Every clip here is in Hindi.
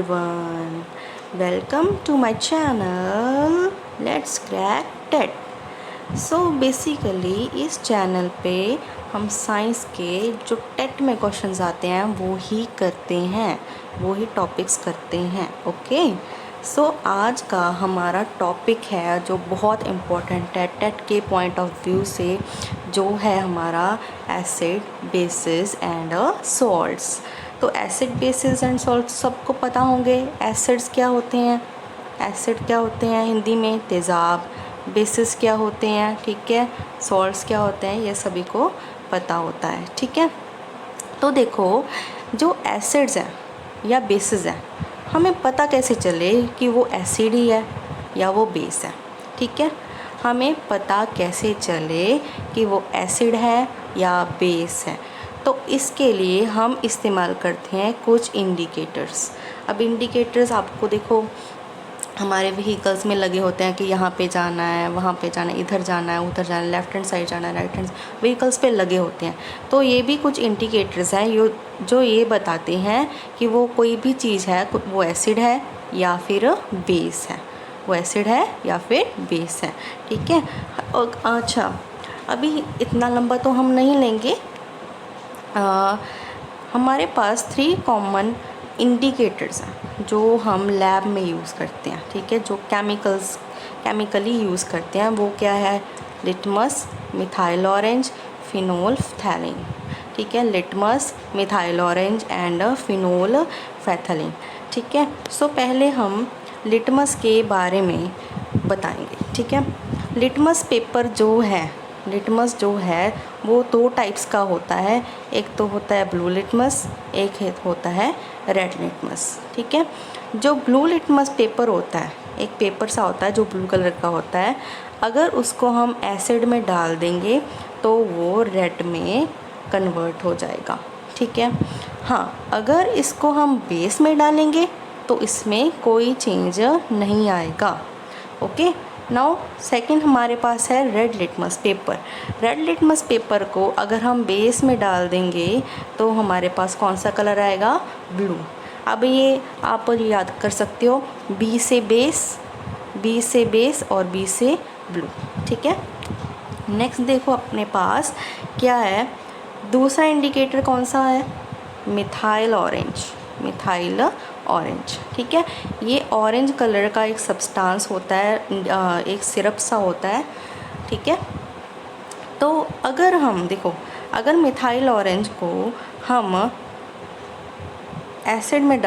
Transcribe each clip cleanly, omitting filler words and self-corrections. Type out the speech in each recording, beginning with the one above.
everyone, welcome to my channel Let's Crack TET। So basically इस चैनल पे हम साइंस के जो टेट में क्वेश्चंस आते हैं वो ही करते हैं, वो ही टॉपिक्स करते हैं। ओके, सो आज का हमारा टॉपिक है जो बहुत इम्पोर्टेंट है टेट के पॉइंट ऑफ व्यू से, जो है हमारा एसिड, बेसिस एंड सॉल्ट्स। तो एसिड, बेसिस एंड सॉल्ट्स सबको पता होंगे। एसिड्स क्या होते हैं, एसिड क्या होते हैं हिंदी में तेज़ाब, बेसिस क्या होते हैं, ठीक है, सॉल्ट्स क्या होते हैं, ये सभी को पता होता है। ठीक है, तो देखो जो एसिड्स हैं या बेसिस हैं, हमें पता कैसे चले कि वो एसिड ही है या वो बेस है। ठीक है, हमें पता कैसे चले कि वो एसिड है या बेस है, तो इसके लिए हम इस्तेमाल करते हैं कुछ इंडिकेटर्स। अब इंडिकेटर्स आपको देखो हमारे व्हीकल्स में लगे होते हैं कि यहाँ पे जाना है, वहाँ पे जाना है, इधर जाना है, उधर जाना है, लेफ़्ट हैंड साइड जाना है, राइट हैंड, व्हीकल्स पे लगे होते हैं। तो ये भी कुछ इंडिकेटर्स हैं जो ये बताते हैं कि वो कोई भी चीज़ है, वो एसिड है या फिर बेस है, वो एसिड है या फिर बेस है। ठीक है, अच्छा अभी इतना लंबा तो हम नहीं लेंगे। हमारे पास 3 कॉमन इंडिकेटर्स हैं जो हम लैब में यूज़ करते हैं। ठीक है, जो केमिकली यूज़ करते हैं वो क्या है, litmus, methyl orange, phenolphthalein. ठीक है, litmus, methyl orange and phenolphthalein. ठीक है, सो पहले हम लिटमस के बारे में बताएंगे। ठीक है, लिटमस पेपर लिटमस जो है वो 2 टाइप्स का होता है। एक तो होता है ब्लू लिटमस, एक होता है रेड लिटमस। ठीक है, जो ब्लू लिटमस पेपर होता है, एक पेपर सा होता है जो ब्लू कलर का होता है, अगर उसको हम एसिड में डाल देंगे तो वो रेड में कन्वर्ट हो जाएगा। ठीक है, हाँ, अगर इसको हम बेस में डालेंगे तो इसमें कोई चेंज नहीं आएगा। ओके, नाउ सेकंड हमारे पास है red litmus paper. Red litmus paper को अगर हम बेस में डाल देंगे तो हमारे पास कौन सा कलर आएगा, ब्लू। अब ये आप याद कर सकते हो, बी से बेस और बी से ब्लू। ठीक है, नेक्स्ट देखो अपने पास क्या है, दूसरा इंडिकेटर कौन सा है, मिथाइल ऑरेंज। ठीक है, ये ऑरेंज कलर का एक सब्सटेंस होता है, एक सिरप सा होता है। ठीक है, तो अगर हम देखो, अगर मिथाइल ऑरेंज को हम एसिड में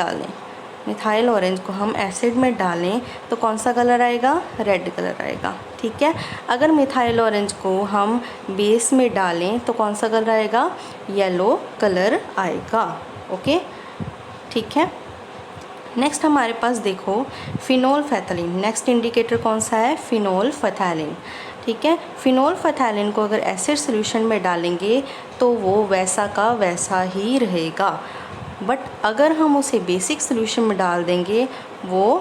डालें, तो कौन सा कलर आएगा, रेड कलर आएगा। ठीक है, अगर मिथाइल ऑरेंज को हम बेस में डालें तो कौन सा कलर आएगा, येलो कलर आएगा। ओके, ठीक है, नेक्स्ट हमारे पास देखो फिनोल फ्थैलीन। नेक्स्ट इंडिकेटर कौन सा है, फिनोल फ्थैलीन। ठीक है, फिनोल फ्थैलीन को अगर एसिड सोल्यूशन में डालेंगे तो वो वैसा का वैसा ही रहेगा, बट अगर हम उसे बेसिक सोल्यूशन में डाल देंगे वो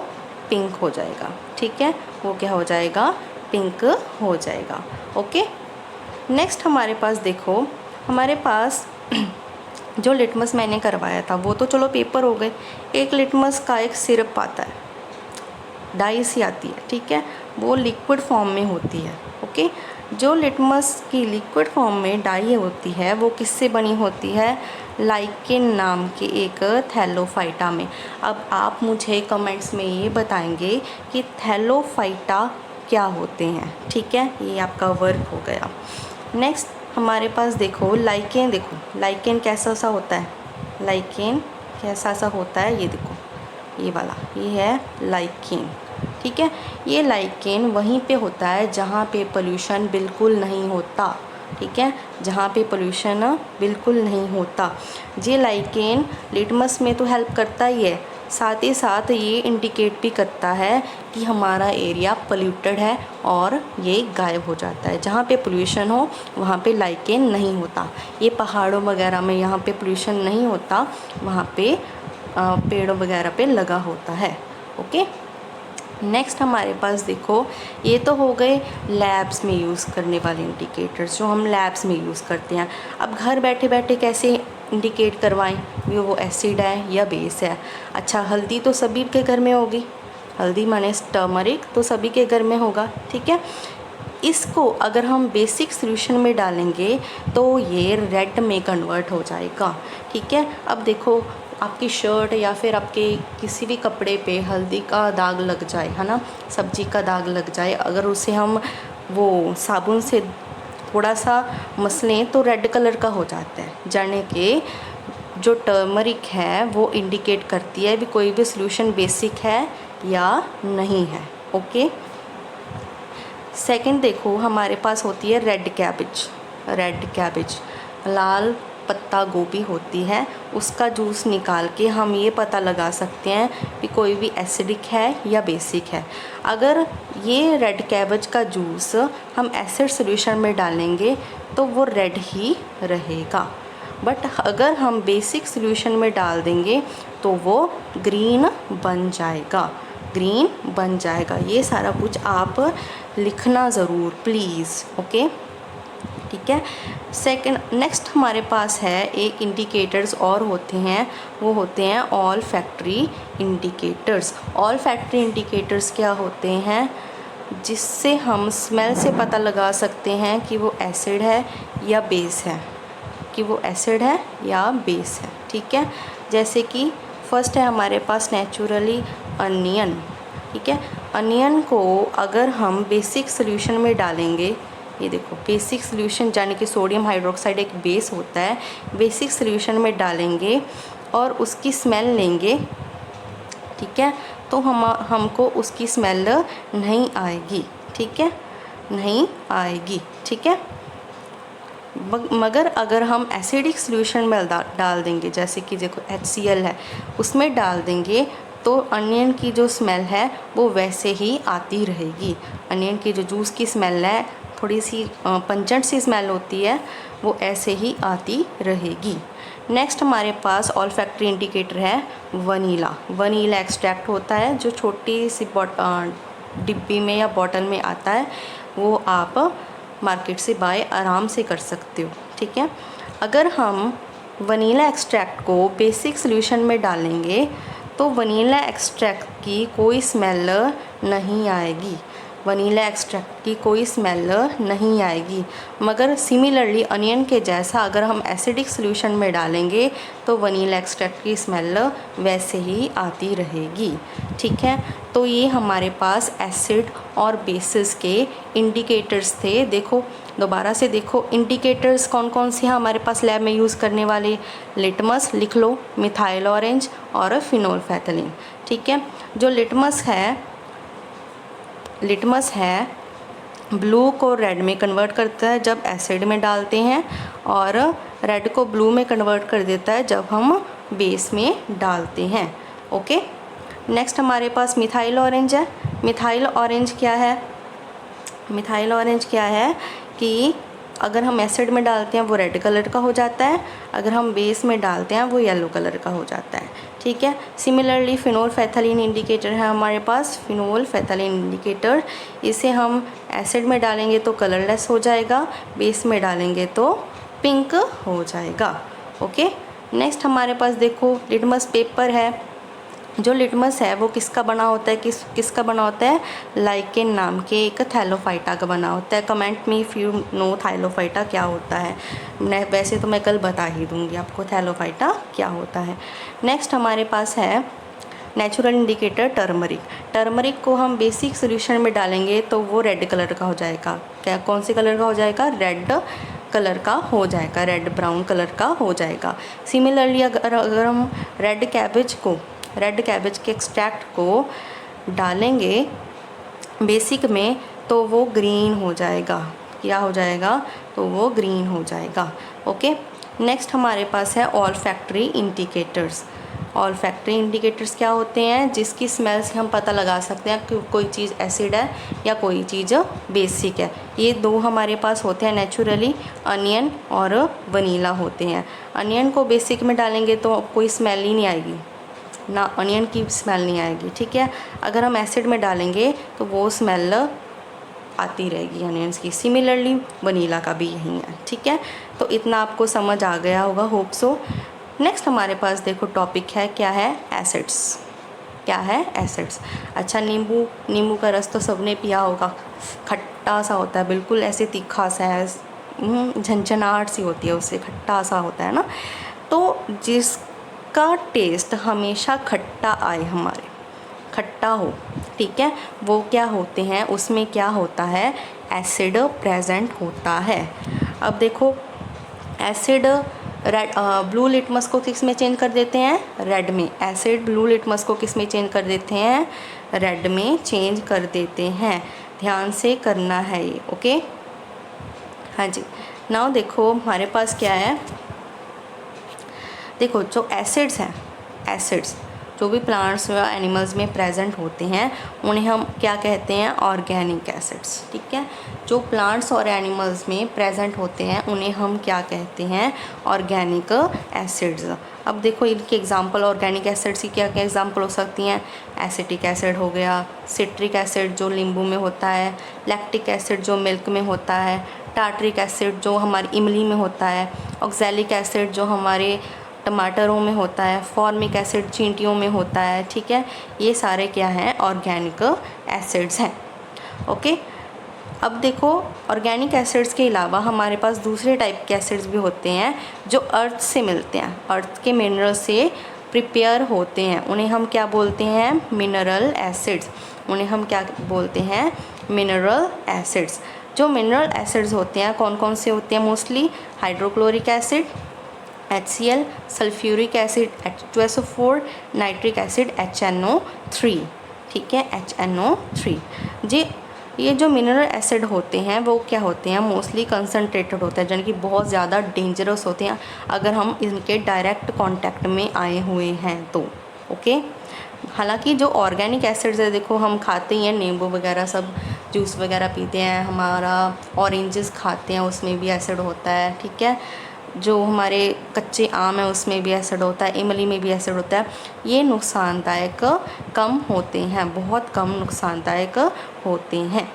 पिंक हो जाएगा। ठीक है, वो क्या हो जाएगा, पिंक हो जाएगा। ओके, नेक्स्ट हमारे पास देखो, हमारे पास जो लिटमस मैंने करवाया था वो तो चलो पेपर हो गए, एक लिटमस का एक सिरप आता है, डाई सी आती है। ठीक है, वो लिक्विड फॉर्म में होती है। ओके, जो लिटमस की लिक्विड फॉर्म में डाई होती है वो किससे बनी होती है, लाइकेन नाम के एक थैलोफाइटा में। अब आप मुझे कमेंट्स में ये बताएंगे कि थैलोफाइटा क्या होते हैं। ठीक है, ये आपका वर्क हो गया। नेक्स्ट हमारे पास देखो लाइकेन कैसा सा होता है, ये देखो, ये वाला, ये है लाइकेन। ठीक है, ये लाइकेन वहीं पे होता है जहाँ पे पोल्यूशन बिल्कुल नहीं होता। ठीक है, जहाँ पे पोल्यूशन बिल्कुल नहीं होता, ये लाइकेन लिटमस में तो हेल्प करता ही है, साथ ही साथ ये इंडिकेट भी करता है कि हमारा एरिया पोल्यूटेड है और ये गायब हो जाता है। जहाँ पे पोल्यूशन हो वहाँ पे लाइकेन नहीं होता। ये पहाड़ों वगैरह में यहाँ पे पोल्यूशन नहीं होता, वहाँ पे पेड़ों वगैरह पे लगा होता है। ओके, नेक्स्ट हमारे पास देखो, ये तो हो गए लैब्स में यूज़ करने वाले इंडिकेटर्स जो हम लैब्स में यूज़ करते हैं। अब घर बैठे बैठे कैसे इंडिकेट करवाएं भी वो एसिड है या बेस है। अच्छा, हल्दी तो सभी के घर में होगी, हल्दी माने टर्मरिक तो सभी के घर में होगा, ठीक है। इसको अगर हम बेसिक सॉल्यूशन में डालेंगे तो ये रेड में कन्वर्ट हो जाएगा, ठीक है। अब देखो आपकी शर्ट या फिर आपके किसी भी कपड़े पे हल्दी का दाग लग जाए, है ना, सब्जी का दाग लग जाए, अगर उसे हम वो साबुन से थोड़ा सा मसलें तो रेड कलर का हो जाता है। जाने के जो टर्मरिक है वो इंडिकेट करती है भी कोई भी सॉल्यूशन बेसिक है या नहीं है, ओके। सेकंड देखो हमारे पास होती है रेड कैबेज, लाल पत्ता गोभी होती है, उसका जूस निकाल के हम ये पता लगा सकते हैं कि कोई भी एसिडिक है या बेसिक है। अगर ये रेड कैबेज का जूस हम एसिड सॉल्यूशन में डालेंगे तो वो रेड ही रहेगा, बट अगर हम बेसिक सॉल्यूशन में डाल देंगे तो वो ग्रीन बन जाएगा। ये सारा कुछ आप लिखना ज़रूर प्लीज़, ओके, ठीक है। नेक्स्ट हमारे पास है एक इंडिकेटर्स और होते हैं, वो होते हैं ऑल फैक्ट्री इंडिकेटर्स क्या होते हैं, जिससे हम स्मेल से पता लगा सकते हैं कि वो एसिड है या बेस है, ठीक है। जैसे कि फर्स्ट है हमारे पास नेचुरली अनियन, ठीक है। अनियन को अगर हम बेसिक सॉल्यूशन में डालेंगे, ये देखो बेसिक सॉल्यूशन यानी कि सोडियम हाइड्रोक्साइड एक बेस होता है, बेसिक सॉल्यूशन में डालेंगे और उसकी स्मेल लेंगे, ठीक है, तो हमको उसकी स्मेल नहीं आएगी, ठीक है। मगर अगर हम एसिडिक सॉल्यूशन में डाल देंगे, जैसे कि देखो HCl है, उसमें डाल देंगे तो अनियन की जो स्मेल है वो वैसे ही आती रहेगी। अनियन की जो जूस की स्मेल है, थोड़ी सी पंचेंट सी स्मेल होती है, वो ऐसे ही आती रहेगी। नेक्स्ट हमारे पास ऑल फैक्ट्री इंडिकेटर है वनीला एक्सट्रैक्ट होता है, जो छोटी सी डिब्बी में या बॉटल में आता है, वो आप मार्केट से बाय आराम से कर सकते हो, ठीक है। अगर हम वनीला एक्सट्रैक्ट को बेसिक सॉल्यूशन में डालेंगे तो वनीला एक्सट्रैक्ट की कोई स्मेल नहीं आएगी, मगर सिमिलरली अनियन के जैसा अगर हम एसिडिक सॉल्यूशन में डालेंगे तो वनीला एक्सट्रैक्ट की स्मेल वैसे ही आती रहेगी, ठीक है। तो ये हमारे पास एसिड और बेसिस के इंडिकेटर्स थे। देखो दोबारा से देखो, इंडिकेटर्स कौन कौन से हैं हमारे पास लैब में यूज़ करने वाले, लिटमस लिख लो, मिथाइल ऑरेंज और फिनोल्फेथलीन, ठीक है। जो लिटमस है ब्लू को रेड में कन्वर्ट करता है जब एसिड में डालते हैं, और रेड को ब्लू में कन्वर्ट कर देता है जब हम बेस में डालते हैं, ओके। नेक्स्ट हमारे पास मिथाइल ऑरेंज है। मिथाइल ऑरेंज क्या है कि अगर हम एसिड में डालते हैं वो रेड कलर का हो जाता है, अगर हम बेस में डालते हैं वो येलो कलर का हो जाता है, ठीक है। सिमिलरली फिनोल्फेथलीन इंडिकेटर है हमारे पास, इसे हम एसिड में डालेंगे तो कलरलेस हो जाएगा, बेस में डालेंगे तो पिंक हो जाएगा, ओके। नेक्स्ट हमारे पास देखो लिटमस पेपर है। जो लिटमस है वो किसका बना होता है, लाइकेन नाम के एक थैलोफाइटा का बना होता है। कमेंट में इफ़ यू नो थैलोफाइटा क्या होता है, वैसे तो मैं कल बता ही दूंगी आपको थैलोफाइटा क्या होता है। नेक्स्ट हमारे पास है नेचुरल इंडिकेटर टर्मरिक को हम बेसिक सॉल्यूशन में डालेंगे तो वो रेड कलर का हो जाएगा। कौन से कलर का हो जाएगा, रेड कलर का हो जाएगा, रेड ब्राउन कलर का हो जाएगा। सिमिलरली अगर हम रेड कैबेज के एक्सट्रैक्ट को डालेंगे बेसिक में तो वो ग्रीन हो जाएगा, तो वो ग्रीन हो जाएगा, ओके। नेक्स्ट हमारे पास है ऑल फैक्ट्री इंडिकेटर्स क्या होते हैं, जिसकी स्मेल से हम पता लगा सकते हैं कि कोई चीज़ एसिड है या कोई चीज़ बेसिक है। ये दो हमारे पास होते हैं नेचुरली, अनियन और वनीला होते हैं। अनियन को बेसिक में डालेंगे तो कोई स्मेल ही नहीं आएगी, ना अनियन की स्मेल नहीं आएगी, ठीक है। अगर हम एसिड में डालेंगे तो वो स्मेल आती रहेगी, यानी इसकी सिमिलरली वनीला का भी यही है। ठीक है, तो इतना आपको समझ आ गया होगा, होप सो। नेक्स्ट हमारे पास देखो टॉपिक है, क्या है, एसिड्स। क्या है, एसिड्स। अच्छा, नींबू का रस तो सबने पिया होगा, खट्टा सा होता है, बिल्कुल ऐसे तीखा सा है, झंझनाहट सी होती है, उससे खट्टा सा होता है ना। तो जिसका टेस्ट हमेशा खट्टा आए, हमारे खट्टा हो, ठीक है, वो क्या होते हैं, उसमें क्या होता है, एसिड प्रेजेंट होता है। अब देखो एसिड रेड, ब्लू लिटमस को किस में चेंज कर देते हैं, रेड में। एसिड ब्लू लिटमस को किस में चेंज कर देते हैं, रेड में चेंज कर देते हैं। ध्यान से करना है ये, ओके। हाँ जी, नाउ देखो हमारे पास क्या है, देखो जो एसिड्स हैं, एसिड्स जो भी प्लांट्स या एनिमल्स में प्रेजेंट होते हैं उन्हें हम क्या कहते हैं, ऑर्गेनिक एसिड्स। ठीक है, जो प्लांट्स और एनिमल्स में प्रेजेंट होते हैं उन्हें हम क्या कहते हैं, ऑर्गेनिक एसिड्स। अब देखो इनके एग्जांपल ऑर्गेनिक एसिड्स की क्या क्या एग्जांपल हो सकती हैं, एसिटिक एसिड हो गया, सिट्रिक एसिड जो नींबू में होता है, लैक्टिक एसिड जो मिल्क में होता है, टार्ट्रिक एसिड जो हमारी इमली में होता है, ऑक्सैलिक एसिड जो हमारे टमाटरों में होता है, फॉर्मिक एसिड चींटियों में होता है। ठीक है, ये सारे क्या हैं, ऑर्गेनिक एसिड्स हैं। ओके, अब देखो ऑर्गेनिक एसिड्स के अलावा हमारे पास दूसरे टाइप के एसिड्स भी होते हैं जो अर्थ से मिलते हैं, अर्थ के मिनरल से प्रिपेयर होते हैं, उन्हें हम क्या बोलते हैं, मिनरल एसिड्स। उन्हें हम क्या बोलते हैं, मिनरल एसिड्स। जो मिनरल एसिड्स होते हैं कौन कौन से होते हैं, mostly hydrochloric acid HCl, sulphuric acid H2SO4, nitric acid HNO3। ठीक है, HNO3। जी, ये जो मिनरल एसिड होते हैं वो क्या होते हैं, मोस्टली कंसनट्रेटेड होते हैं, यानी कि बहुत ज़्यादा डेंजरस होते हैं अगर हम इनके डायरेक्ट कांटेक्ट में आए हुए हैं तो। ओके, हालांकि जो ऑर्गेनिक एसिड्स है, देखो हम खाते ही हैं, नींबू वगैरह सब जूस वगैरह पीते हैं, हमारा ऑरेंजेस खाते हैं, उसमें भी एसिड होता है। ठीक है, जो हमारे कच्चे आम है उसमें भी एसिड होता है, इमली में भी एसिड होता है। ये नुकसानदायक कम होते हैं, बहुत कम नुकसानदायक होते हैं।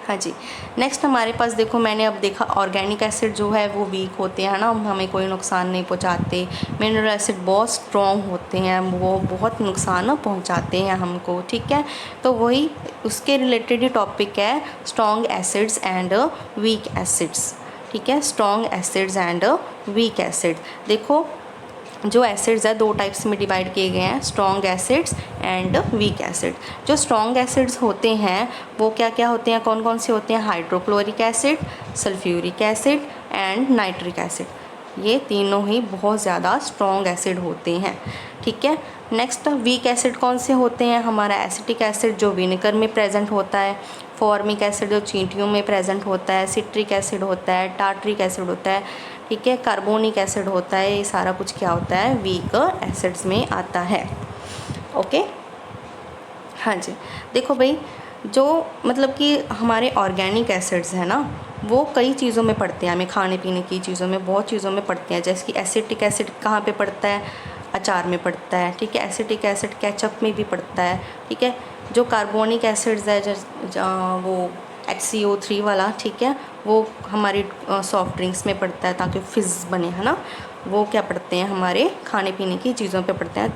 हाँ जी, नेक्स्ट हमारे पास देखो, मैंने अब देखा ऑर्गेनिक एसिड जो है वो वीक होते हैं ना, हमें कोई नुकसान नहीं पहुंचाते। मिनरल एसिड बहुत स्ट्रॉन्ग होते हैं, वो बहुत नुकसान पहुंचाते हैं हमको। ठीक है, तो वही उसके रिलेटेड ही टॉपिक है, strong acids and weak acids. ठीक है, strong acids and weak acid. देखो जो एसिड्स है दो टाइप्स में डिवाइड किए गए हैं, strong acids and weak acid. जो स्ट्रॉन्ग एसिड्स होते हैं वो क्या क्या होते हैं, कौन कौन से होते हैं, hydrochloric acid, sulphuric acid and nitric acid. ये तीनों ही बहुत ज़्यादा स्ट्रॉन्ग एसिड होते हैं। ठीक है, नेक्स्ट वीक एसिड कौन से होते हैं, हमारा एसिटिक एसिड जो विनेगर में प्रेजेंट होता है, फॉर्मिक एसिड जो चींटियों में प्रेजेंट होता है, सिट्रिक एसिड होता है, टार्ट्रिक एसिड होता है। ठीक है, कार्बोनिक एसिड होता है। ये सारा कुछ क्या होता है, वीक एसिड्स में आता है। ओके, हाँ जी, देखो भाई जो मतलब कि हमारे ऑर्गेनिक एसिड्स हैं ना वो कई चीज़ों में पड़ते हैं, हमें खाने पीने की चीज़ों में बहुत चीज़ों में पड़ते हैं। जैसे कि एसिटिक एसिड कहाँ पे पड़ता है, अचार में पड़ता है। ठीक है, एसिटिक एसिड केचप में भी पड़ता है। ठीक है, जो कार्बोनिक एसिड्स है वो HCO3 वाला, ठीक है, वो हमारी सॉफ्ट ड्रिंक्स में पड़ता है ताकि फिज़ बने, है ना। वो क्या पड़ते हैं, हमारे खाने पीने की चीज़ों पे पड़ते हैं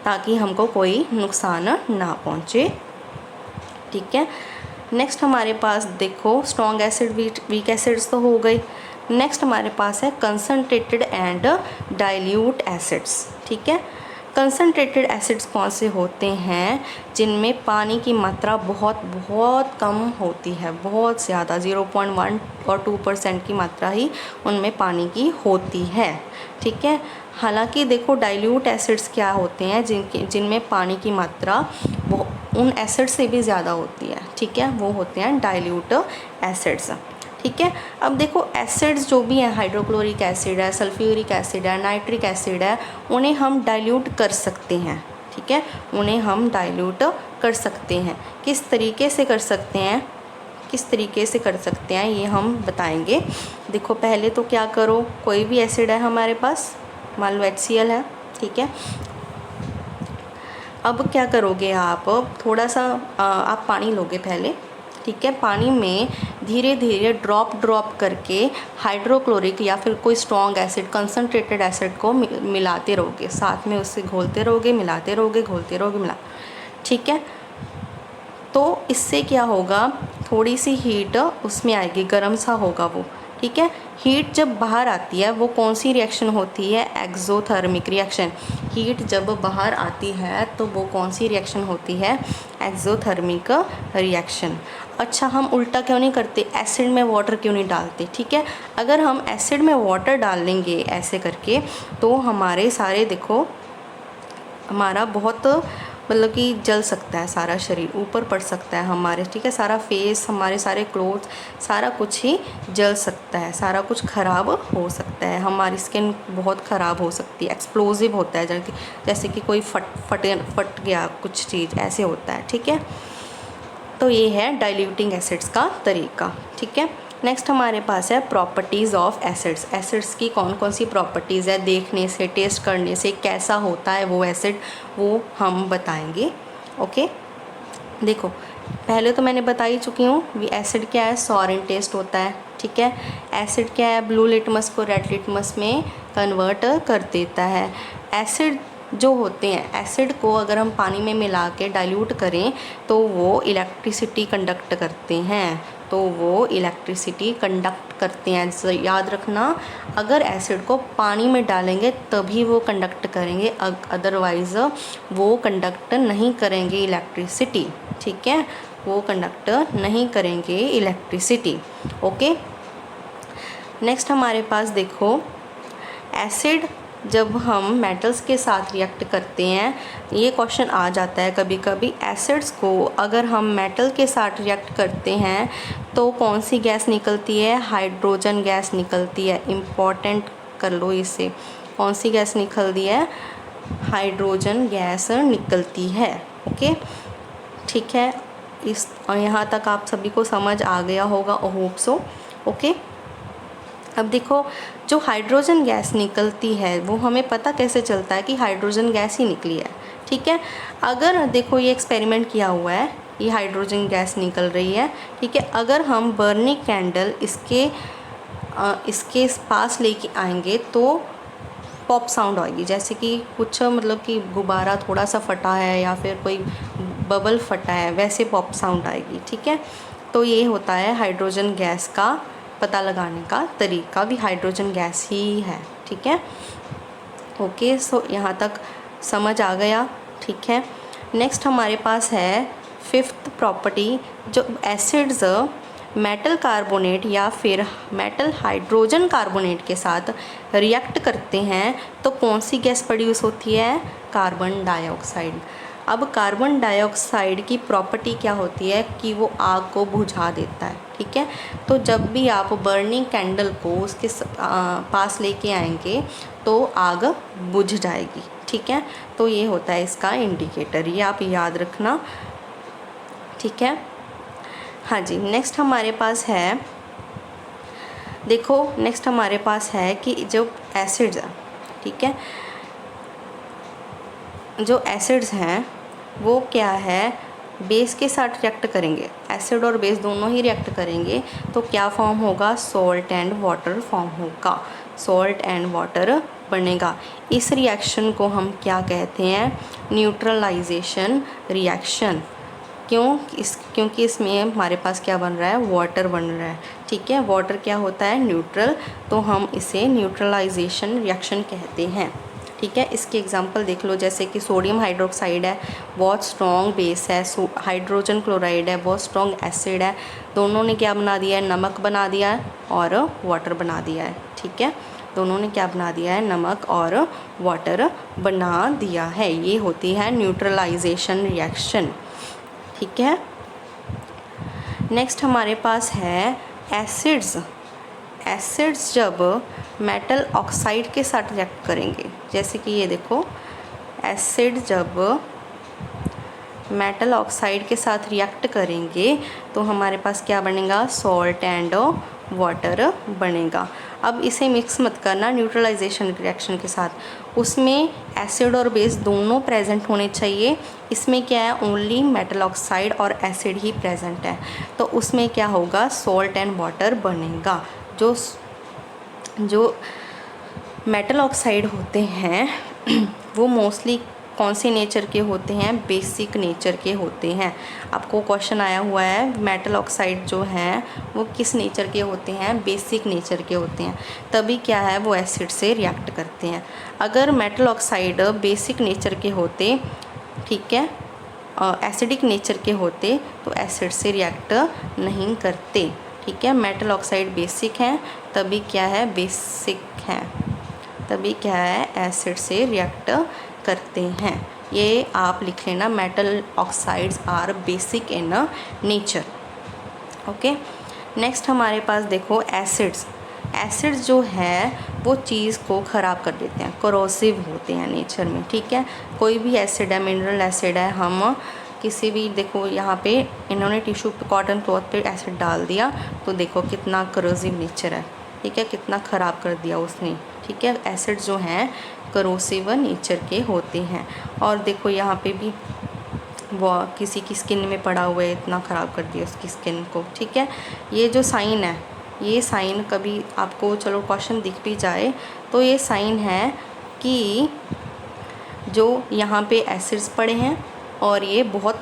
ताकि हमको कोई नुकसान ना पहुँचे। ठीक है, नेक्स्ट हमारे पास देखो स्ट्रॉन्ग एसिड वीक एसिड्स तो हो गई। नेक्स्ट हमारे पास है कंसनट्रेटेड एंड डाइल्यूट एसिड्स। ठीक है, कंसनट्रेटेड एसिड्स कौन से होते हैं, जिनमें पानी की मात्रा बहुत बहुत कम होती है, बहुत ज़्यादा 0.1 और 2% की मात्रा ही उनमें पानी की होती है। ठीक है, हालांकि देखो डाइल्यूट एसिड्स क्या होते हैं, जिनमें पानी की मात्रा वो उन एसिड से भी ज़्यादा होती है। ठीक है, वो होते हैं डाइल्यूट एसिड्स। ठीक है, अब देखो एसिड्स जो भी हैं, हाइड्रोक्लोरिक एसिड है, सल्फ्यूरिक एसिड है, नाइट्रिक एसिड है, उन्हें हम डाइल्यूट कर सकते हैं। ठीक है, उन्हें हम डाइल्यूट कर सकते हैं। किस तरीके से कर सकते हैं, किस तरीके से कर सकते हैं ये हम बताएंगे। देखो पहले तो क्या करो, कोई भी एसिड है हमारे पास, मान लो HCl है। ठीक है, अब क्या करोगे आप, थोड़ा सा आप पानी लोगे पहले, ठीक है। पानी में धीरे धीरे ड्रॉप करके हाइड्रोक्लोरिक या फिर कोई स्ट्रॉन्ग एसिड, कंसनट्रेटेड एसिड को मिलाते रहोगे, साथ में उससे घोलते रहोगे, मिलाते रहोगे, घोलते रहोगे, ठीक है। तो इससे क्या होगा, थोड़ी सी हीट उसमें आएगी, गर्म सा होगा वो, ठीक है। हीट जब बाहर आती है वो कौन सी रिएक्शन होती है, एक्सोथर्मिक रिएक्शन। हीट जब बाहर आती है तो वो कौन सी रिएक्शन होती है, एक्सोथर्मिक रिएक्शन। अच्छा, हम उल्टा क्यों नहीं करते, एसिड में वाटर क्यों नहीं डालते, ठीक है। अगर हम एसिड में वाटर डाल लेंगे ऐसे करके तो हमारे सारे, देखो हमारा बहुत मतलब कि जल सकता है, सारा शरीर ऊपर पड़ सकता है हमारे, ठीक है। सारा फेस, हमारे सारे क्लोथ्स, सारा कुछ ही जल सकता है, सारा कुछ ख़राब हो सकता है, हमारी स्किन बहुत ख़राब हो सकती है, एक्सप्लोजिव होता है, जैसे कि कोई फट गया कुछ चीज़, ऐसे होता है, ठीक है। तो ये है डाइल्यूटिंग एसिड्स का तरीका, ठीक है। नेक्स्ट हमारे पास है प्रॉपर्टीज़ ऑफ एसिड्स। एसिड्स की कौन कौन सी प्रॉपर्टीज़ है, देखने से, टेस्ट करने से कैसा होता है वो एसिड, वो हम बताएंगे, ओके। देखो, पहले तो मैंने बता ही चुकी हूँ एसिड क्या है, सॉर इन टेस्ट होता है, ठीक है। एसिड क्या है, ब्लू लिटमस को रेड लिटमस में कन्वर्ट कर देता है। एसिड जो होते हैं, एसिड को अगर हम पानी में मिला के डाइल्यूट करें तो वो इलेक्ट्रिसिटी कंडक्ट करते हैं, तो वो इलेक्ट्रिसिटी कंडक्ट करते हैं। याद रखना, अगर एसिड को पानी में डालेंगे तभी वो कंडक्ट करेंगे, अदरवाइज़ वो कंडक्ट नहीं करेंगे इलेक्ट्रिसिटी, ठीक है। वो कंडक्ट नहीं करेंगे इलेक्ट्रिसिटी, ओके। नेक्स्ट हमारे पास देखो, एसिड जब हम मेटल्स के साथ रिएक्ट करते हैं, ये क्वेश्चन आ जाता है कभी कभी, एसिड्स को अगर हम मेटल के साथ रिएक्ट करते हैं तो कौन सी गैस निकलती है, हाइड्रोजन गैस निकलती है। इम्पॉर्टेंट कर लो इसे, कौन सी गैस निकलती है, हाइड्रोजन गैस निकलती है, ओके, ठीक है। इस यहाँ तक आप सभी को समझ आ गया होगा, होप सो, ओके। अब देखो, जो हाइड्रोजन गैस निकलती है वो हमें पता कैसे चलता है कि हाइड्रोजन गैस ही निकली है, ठीक है। अगर देखो, ये एक्सपेरिमेंट किया हुआ है, ये हाइड्रोजन गैस निकल रही है, ठीक है। अगर हम बर्निंग कैंडल इसके पास लेके आएंगे तो पॉप साउंड आएगी, जैसे कि कुछ मतलब कि गुब्बारा थोड़ा सा फटा है या फिर कोई बबल फटा है, वैसे पॉप साउंड आएगी, ठीक है। तो ये होता है हाइड्रोजन गैस का पता लगाने का तरीका, भी हाइड्रोजन गैस ही है, ठीक है, ओके। सो यहाँ तक समझ आ गया, ठीक है। नेक्स्ट हमारे पास है फिफ्थ प्रॉपर्टी, जो एसिड्स मेटल कार्बोनेट या फिर मेटल हाइड्रोजन कार्बोनेट के साथ रिएक्ट करते हैं तो कौन सी गैस प्रोड्यूस होती है, कार्बन डाइऑक्साइड। अब कार्बन डाइऑक्साइड की प्रॉपर्टी क्या होती है कि वो आग को बुझा देता है, ठीक है। तो जब भी आप बर्निंग कैंडल को उसके पास लेके आएंगे तो आग बुझ जाएगी, ठीक है। तो ये होता है इसका इंडिकेटर, ये आप याद रखना, ठीक है। हाँ जी, नेक्स्ट हमारे पास है, देखो नेक्स्ट हमारे पास है कि जो एसिड्स, ठीक है, जो एसिड्स हैं वो क्या है, बेस के साथ रिएक्ट करेंगे, एसिड और बेस दोनों ही रिएक्ट करेंगे तो क्या फॉर्म होगा, सॉल्ट एंड वाटर फॉर्म होगा, सॉल्ट एंड वाटर बनेगा। इस रिएक्शन को हम क्या कहते हैं, न्यूट्रलाइजेशन रिएक्शन। क्योंकि इसमें हमारे पास क्या बन रहा है, वाटर बन रहा है, ठीक है। वाटर क्या होता है, न्यूट्रल, तो हम इसे न्यूट्रलाइजेशन रिएक्शन कहते हैं, ठीक है। इसके एग्जांपल देख लो, जैसे कि सोडियम हाइड्रोक्साइड है, बहुत स्ट्रॉन्ग बेस है, हाइड्रोजन क्लोराइड है, बहुत स्ट्रॉन्ग एसिड है, दोनों ने क्या बना दिया है, नमक बना दिया है और वाटर बना दिया है, ठीक है। दोनों ने क्या बना दिया है, नमक और वाटर बना दिया है। ये होती है न्यूट्रलाइजेशन रिएक्शन, ठीक है। नेक्स्ट हमारे पास है एसिड्स। एसिड्स जब मेटल ऑक्साइड के साथ रिएक्ट करेंगे, जैसे कि ये देखो, एसिड जब मेटल ऑक्साइड के साथ रिएक्ट करेंगे तो हमारे पास क्या बनेगा, सॉल्ट एंड वाटर बनेगा। अब इसे मिक्स मत करना न्यूट्रलाइजेशन रिएक्शन के साथ, उसमें एसिड और बेस दोनों प्रेजेंट होने चाहिए। इसमें क्या है, ओनली मेटल ऑक्साइड और एसिड ही प्रेजेंट है, तो उसमें क्या होगा, सॉल्ट एंड वाटर बनेगा। जो मेटल ऑक्साइड होते हैं वो मोस्टली कौन से नेचर के होते हैं, बेसिक नेचर के होते हैं। आपको क्वेश्चन आया हुआ है मेटल ऑक्साइड जो हैं वो किस नेचर के होते हैं, बेसिक नेचर के होते हैं, तभी क्या है वो एसिड से रिएक्ट करते हैं। अगर मेटल ऑक्साइड बेसिक नेचर के होते, ठीक है, एसिडिक नेचर के होते तो एसिड से रिएक्ट नहीं करते, ठीक है। मेटल ऑक्साइड बेसिक हैं तभी क्या है, बेसिक हैं तभी क्या है, एसिड से रिएक्ट करते हैं। ये आप लिख लेना, metal oxides are basic in nature. Okay, next हमारे पास देखो एसिड्स। एसिड्स जो है वो चीज़ को ख़राब कर देते हैं, कोरोसिव होते हैं नेचर में, ठीक है। कोई भी एसिड है, मिनरल एसिड है, हम किसी भी, देखो यहाँ पे इन्होंने टिश्यू पे, कॉटन क्लॉथ पे एसिड डाल दिया तो देखो कितना करोसिव नेचर है, ठीक है, कितना ख़राब कर दिया उसने, ठीक है। एसिड जो हैं करोसिव नेचर के होते हैं। और देखो यहाँ पे भी वो किसी की स्किन में पड़ा हुआ है, इतना ख़राब कर दिया उसकी स्किन को, ठीक है। ये जो साइन है, ये साइन कभी आपको, चलो क्वेश्चन दिख भी जाए तो ये साइन है कि जो यहाँ पे एसिड्स पड़े हैं और ये बहुत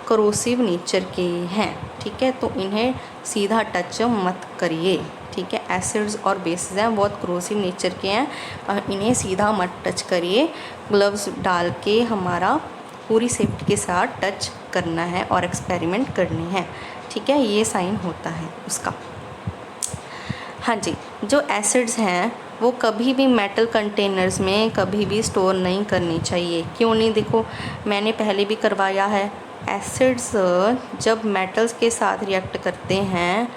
करोसिव नेचर के हैं, ठीक है, तो इन्हें सीधा टच मत करिए, ठीक है। एसिड्स और बेसिस हैं बहुत करोसिव नेचर के हैं और इन्हें सीधा मत टच करिए, ग्लव्स डाल के हमारा पूरी सेफ्टी के साथ टच करना है और एक्सपेरिमेंट करने हैं, ठीक है। ये साइन होता है उसका। हाँ जी, जो एसिड्स हैं वो कभी भी मेटल कंटेनर्स में कभी भी स्टोर नहीं करनी चाहिए। क्यों नहीं, देखो मैंने पहले भी करवाया है। एसिड्स जब मेटल्स के साथ रिएक्ट करते हैं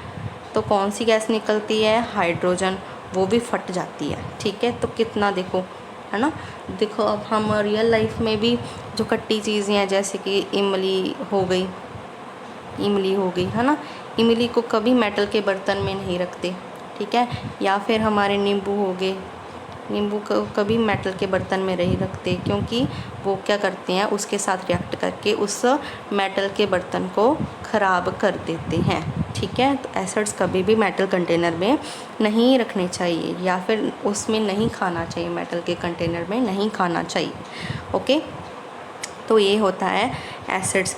तो कौन सी गैस निकलती है, हाइड्रोजन, वो भी फट जाती है, ठीक है। तो कितना देखो, है ना। देखो अब हम रियल लाइफ में भी जो खट्टी चीज़ें हैं जैसे कि इमली हो गई, है ना, इमली को कभी मेटल के बर्तन में नहीं रखते, ठीक है। या फिर हमारे नींबू हो गए, नींबू को कभी मेटल के बर्तन में नहीं रखते क्योंकि वो क्या करते हैं, उसके साथ रिएक्ट करके उस मेटल के बर्तन को ख़राब कर देते हैं, ठीक है। तो एसिड्स कभी भी मेटल कंटेनर में नहीं रखने चाहिए या फिर उसमें नहीं खाना चाहिए, मेटल के कंटेनर में नहीं खाना चाहिए, ओके। तो ये होता है एसिड्स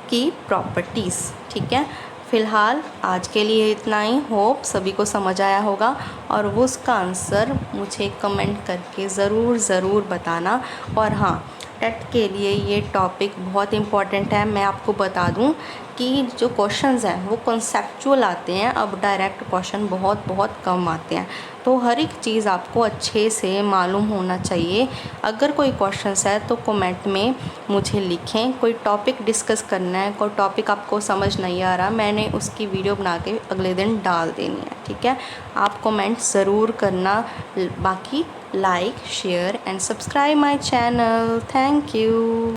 की प्रॉपर्टीज़, ठीक है। फ़िलहाल आज के लिए इतना ही। होप सभी को समझ आया होगा और वो उसका आंसर मुझे कमेंट करके ज़रूर बताना। और हाँ, टेट के लिए ये टॉपिक बहुत इम्पॉर्टेंट है। मैं आपको बता दूं कि जो क्वेश्चंस हैं वो कॉन्सेप्चुअल आते हैं, अब डायरेक्ट क्वेश्चन बहुत कम आते हैं, तो हर एक चीज़ आपको अच्छे से मालूम होना चाहिए। अगर कोई क्वेश्चंस है तो कमेंट में मुझे लिखें। कोई टॉपिक डिस्कस करना है, कोई टॉपिक आपको समझ नहीं आ रहा, मैंने उसकी वीडियो बना के अगले दिन डाल देनी है, ठीक है। आप कमेंट ज़रूर करना, बाकी like, share and subscribe my channel. Thank you.